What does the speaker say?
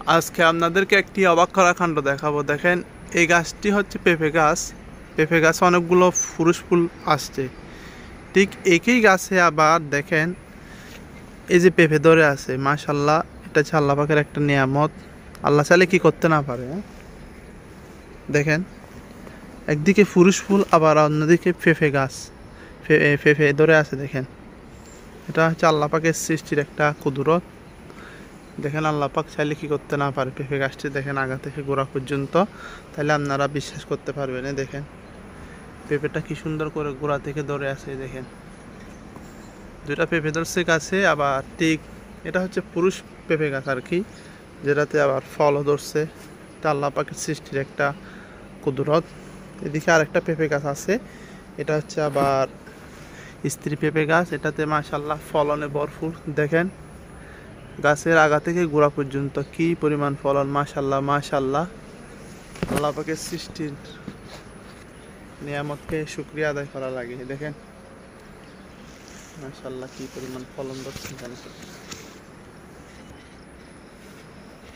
আজকে আপনাদেরকে একটি অবাক করা কাণ্ড দেখাবো। দেখেন, এই গাছটি হচ্ছে পেঁপে গাছ। পেঁপে গাছে অনেকগুলো পুরুষ ফুল আসছে। ঠিক একই গাছে আবার দেখেন এই যে পেঁপে ধরে আছে। মাশাল্লাহ, এটা হচ্ছে আল্লাহ পাকের একটা নিয়ামত। আল্লাহ চাইলে কি করতে না পারে, হ্যাঁ? দেখেন, একদিকে পুরুষ ফুল আবার অন্যদিকে পেঁপে গাছ, পেঁপে ধরে আছে। দেখেন, এটা হচ্ছে আল্লাহ পাকের সৃষ্টির একটা কুদরত। দেখেন, আল্লাহ পাক চাইলে কি করতে না পারে। পেঁপে গাছটি দেখেন আগা থেকে গোড়া পর্যন্ত, তাহলে আপনারা বিশ্বাস করতে পারবেন। দেখেন পেঁপেটা কি সুন্দর করে গোড়া থেকে ধরে আছে। দেখেন, দুইটা পেঁপে ধরছে গাছে। আবার ঠিক এটা হচ্ছে পুরুষ পেঁপে গাছ আর কি, যেটাতে আবার ফলও ধরছে। এটা আল্লাহ পাকের সৃষ্টির একটা কুদরত। এদিকে আরেকটা পেঁপে গাছ আছে, এটা হচ্ছে আবার স্ত্রী পেঁপে গাছ। এটাতে মাশাল্লাহ ফলনে ভরপুর। দেখেন গাছের আগা থেকে গোড়া পর্যন্ত কি পরিমাণ ফলন! মাশাল্লাহ মাশাল্লাহ, আল্লাহ পাকের সৃষ্টির নিয়ামতকে শুকরিয়া আদায় করা লাগে। দেখেন মাশাল্লাহ কি পরিমাণ ফলন ধরছে।